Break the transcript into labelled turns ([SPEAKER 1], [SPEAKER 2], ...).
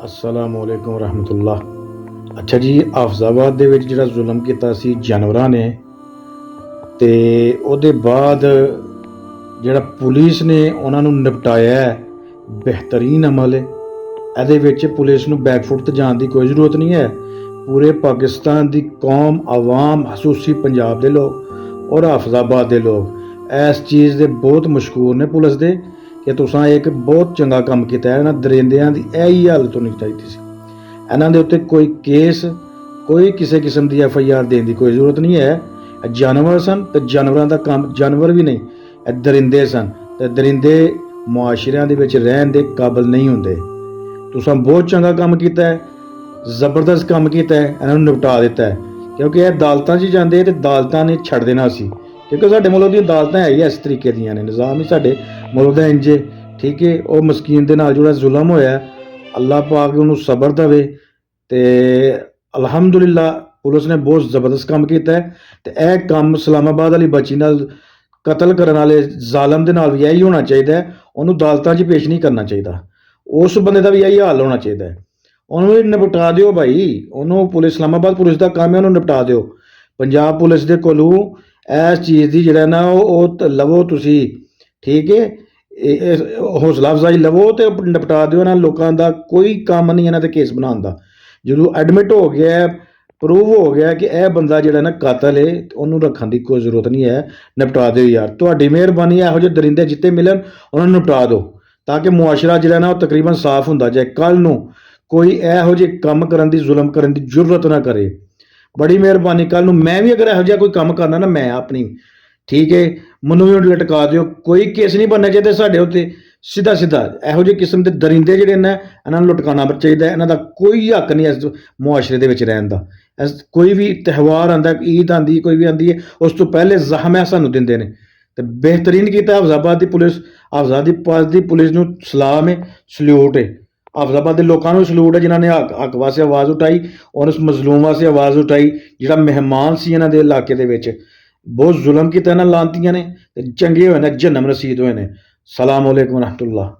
[SPEAKER 1] अस्सलामुअलैकुम रहमतुल्लाह। अच्छा जी, हाफिजाबाद ਦੇ ਵਿੱਚ ਜਿਹੜਾ ਜ਼ੁਲਮ ਕੀਤਾ ਸੀ ਜਾਨਵਰਾਂ ਨੇ ਤੇ ਉਹਦੇ ਬਾਅਦ ਜਿਹੜਾ ਪੁਲਿਸ ਨੇ ਉਹਨਾਂ ਨੂੰ ਨਿਪਟਾਇਆ ਹੈ, ਬਿਹਤਰੀਨ ਅਮਲ ਹੈ। ਇਹਦੇ ਵਿੱਚ ਪੁਲਿਸ ਨੂੰ ਬੈਕਫੁੱਟ ਤੇ ਜਾਣ ਦੀ ਕੋਈ ਜ਼ਰੂਰਤ ਨਹੀਂ ਹੈ। ਪੂਰੇ ਪਾਕਿਸਤਾਨ ਦੀ ਕੌਮ, ਆਵਾਮ, ਖਸੂਸੀ ਪੰਜਾਬ ਦੇ ਲੋਕ ਔਰ ਹਾਫਿਜ਼ਾਬਾਦ ਦੇ ਲੋਕ ਇਸ ਚੀਜ਼ ਦੇ ਬਹੁਤ ਮਸ਼ਕੂਰ ਨੇ ਪੁਲਿਸ ਦੇ ਕਿ ਤੁਸੀਂ ਇੱਕ ਬਹੁਤ ਚੰਗਾ ਕੰਮ ਕੀਤਾ ਹੈ। ਇਹਨਾਂ ਦਰਿੰਦਿਆਂ ਦੀ ਇਹ ਹੀ ਹਾਲਤ ਹੋਣੀ ਚਾਹੀਦੀ ਸੀ। ਇਹਨਾਂ ਦੇ ਉੱਤੇ ਕੋਈ ਕੇਸ, ਕੋਈ ਕਿਸੇ ਕਿਸਮ ਦੀ FIR ਦੇਣ ਦੀ ਕੋਈ ਜ਼ਰੂਰਤ ਨਹੀਂ ਹੈ। ਜਾਨਵਰ ਸਨ ਤੇ ਜਾਨਵਰਾਂ ਦਾ ਕੰਮ, ਜਾਨਵਰ ਵੀ ਨਹੀਂ, ਇਹ ਦਰਿੰਦੇ ਸਨ ਤੇ ਦਰਿੰਦੇ ਮੁਆਸ਼ਰਿਆਂ ਦੇ ਵਿੱਚ ਰਹਿਣ ਦੇ ਕਾਬਿਲ ਨਹੀਂ ਹੁੰਦੇ। ਤੁਸੀਂ ਬਹੁਤ ਚੰਗਾ ਕੰਮ ਕੀਤਾ ਹੈ, ਜ਼ਬਰਦਸਤ ਕੰਮ ਕੀਤਾ ਹੈ, ਇਹਨਾਂ ਨੂੰ ਨਿਪਟਾ ਦਿੱਤਾ ਹੈ। ਕਿਉਂਕਿ ਇਹ ਅਦਾਲਤਾਂ 'ਚ ਜਾਂਦੇ ਤੇ ਅਦਾਲਤਾਂ ਨੇ ਛੱਡ ਦੇਣਾ ਸੀ, ਕਿਉਂਕਿ ਸਾਡੇ ਮੁਲਕ ਦੀਆਂ ਅਦਾਲਤਾਂ ਹੈ ਹੀ ਇਸ ਤਰੀਕੇ ਦੀਆਂ ਨੇ, ਨਿਜ਼ਾਮ ਹੀ ਸਾਡੇ ਮੁਲਕ ਦਾ ਇੰਜ, ਠੀਕ ਹੈ। ਉਹ ਮਸਕੀਨ ਦੇ ਨਾਲ ਜਿਹੜਾ ਜ਼ੁਲਮ ਹੋਇਆ, ਅੱਲਾਹ ਪਾਕ ਉਹਨੂੰ ਸਬਰ ਦੇਵੇ ਤੇ ਅਲਹਮਦੁਲਿਲਾ ਪੁਲਿਸ ਨੇ ਬਹੁਤ ਜ਼ਬਰਦਸਤ ਕੰਮ ਕੀਤਾ ਹੈ। ਤੇ ਇਹ ਕੰਮ ਇਸਲਾਮਾਬਾਦ ਵਾਲੀ ਬੱਚੀ ਨਾਲ, ਕਤਲ ਕਰਨ ਵਾਲੇ ਜ਼ਾਲਮ ਦੇ ਨਾਲ ਵੀ ਇਹੀ ਹੋਣਾ ਚਾਹੀਦਾ ਹੈ। ਉਹਨੂੰ ਅਦਾਲਤਾਂ 'ਚ ਪੇਸ਼ ਨਹੀਂ ਕਰਨਾ ਚਾਹੀਦਾ। ਉਸ ਬੰਦੇ ਦਾ ਵੀ ਇਹੀ ਹਾਲ ਹੋਣਾ ਚਾਹੀਦਾ ਹੈ। ਉਹਨੂੰ ਵੀ ਨਿਪਟਾ ਦਿਓ ਭਾਈ, ਉਹਨੂੰ ਪੁਲਿਸ, ਇਸਲਾਮਾਬਾਦ ਪੁਲਿਸ ਦਾ ਕੰਮ ਹੈ, ਉਹਨੂੰ ਨਿਪਟਾ ਦਿਓ। ਪੰਜਾਬ ਪੁਲਿਸ ਦੇ ਕੋਲੋਂ ਇਸ ਚੀਜ਼ ਦੀ ਜਿਹੜਾ ਨਾ ਉਹ ਲਵੋ ਤੁਸੀਂ, ਠੀਕ ਹੈ। ਹੌਸਲਾ ਅਫਜ਼ਾਈ ਲਵੋ ਤੇ ਨਿਪਟਾ ਦਿਓ। ਇਹਨਾਂ ਲੋਕਾਂ ਦਾ ਕੋਈ ਕੰਮ ਨਹੀਂ ਇਹਨਾਂ ਦੇ ਕੇਸ ਬਣਾਉਣ ਦਾ। ਜਦੋਂ ਐਡਮਿਟ ਹੋ ਗਿਆ, ਪ੍ਰੂਵ ਹੋ ਗਿਆ ਕਿ ਇਹ ਬੰਦਾ ਜਿਹੜਾ ਨਾ ਕਾਤਲ ਹੈ, ਉਹਨੂੰ ਰੱਖਣ ਦੀ ਕੋਈ ਜ਼ਰੂਰਤ ਨਹੀਂ ਹੈ। ਨਿਪਟਾ ਦਿਓ ਯਾਰ, ਤੁਹਾਡੀ ਮਿਹਰਬਾਨੀ। ਇਹੋ ਜਿਹੇ ਦਰਿੰਦੇ ਜਿੱਤੇ ਮਿਲਣ ਉਹਨਾਂ ਨੂੰ ਨਿਪਟਾ ਦਿਓ ਤਾਂ ਕਿ ਮੁਆਸ਼ਰਾ ਜਿਹੜਾ ਨਾ ਉਹ ਤਕਰੀਬਨ ਸਾਫ਼ ਹੁੰਦਾ ਜਾਏ। ਕੱਲ੍ਹ ਨੂੰ ਕੋਈ ਇਹੋ ਜਿਹੇ ਕੰਮ ਕਰਨ ਦੀ, ਜ਼ੁਲਮ ਕਰਨ ਦੀ ਜ਼ਰੂਰਤ ਨਾ ਕਰੇ। ਬੜੀ ਮਿਹਰਬਾਨੀ। ਕੱਲ੍ਹ ਨੂੰ ਮੈਂ ਵੀ ਅਗਰ ਇਹੋ ਜਿਹਾ ਕੋਈ ਕੰਮ ਕਰਨਾ ਨਾ, ਮੈਂ ਆਪਣੀ, ਠੀਕ ਹੈ, ਮੈਨੂੰ ਵੀ ਲਟਕਾ ਦਿਓ। ਕੋਈ ਕੇਸ ਨਹੀਂ ਬਣਨਾ ਚਾਹੀਦਾ ਸਾਡੇ ਉੱਤੇ। ਸਿੱਧਾ ਇਹੋ ਜਿਹੇ ਕਿਸਮ ਦੇ ਦਰਿੰਦੇ ਜਿਹੜੇ ਨੇ ਇਹਨਾਂ ਨੂੰ ਲਟਕਾਉਣਾ ਚਾਹੀਦਾ। ਇਹਨਾਂ ਦਾ ਕੋਈ ਹੱਕ ਨਹੀਂ ਇਸ ਮੁਆਸ਼ਰੇ ਦੇ ਵਿੱਚ ਰਹਿਣ ਦਾ। ਕੋਈ ਵੀ ਤਿਉਹਾਰ ਆਉਂਦਾ, ਈਦ ਆਉਂਦੀ, ਕੋਈ ਵੀ ਆਉਂਦੀ ਹੈ, ਉਸ ਤੋਂ ਪਹਿਲੇ ਜ਼ਖਮ ਸਾਨੂੰ ਦਿੰਦੇ ਨੇ। ਤੇ ਬਿਹਤਰੀਨ ਕੀਤਾ ਹਾਫਿਜ਼ਾਬਾਦ ਦੀ ਪੁਲਿਸ। ਹਾਫਿਜ਼ਾਬਾਦ ਦੀ ਪੁਲਿਸ ਨੂੰ ਸਲਾਮ ਹੈ, ਸਲੂਟ ਹੈ। ਹਾਫਿਜ਼ਾਬਾਦ ਦੇ ਲੋਕਾਂ ਨੂੰ ਸਲੂਟ ਹੈ ਜਿਨ੍ਹਾਂ ਨੇ ਹੱਕ ਵਾਸਤੇ ਆਵਾਜ਼ ਉਠਾਈ ਔਰ ਉਸ ਮਜ਼ਲੂਮ ਵਾਸਤੇ ਆਵਾਜ਼ ਉਠਾਈ ਜਿਹੜਾ ਮਹਿਮਾਨ ਸੀ ਇਹਨਾਂ ਦੇ ਇਲਾਕੇ ਦੇ ਵਿੱਚ। ਬਹੁਤ ਜ਼ੁਲਮ ਕੀਤਾ ਇਹਨਾਂ ਲਾਂਤੀਆਂ ਨੇ ਤੇ ਚੰਗੇ ਹੋਏ ਨੇ, ਜਨਮ ਰਸੀਦ ਹੋਏ ਨੇ। ਸਲਾਮ ਅਲੈਕੁਮ ਰਹਿਮਤੁल्लाह।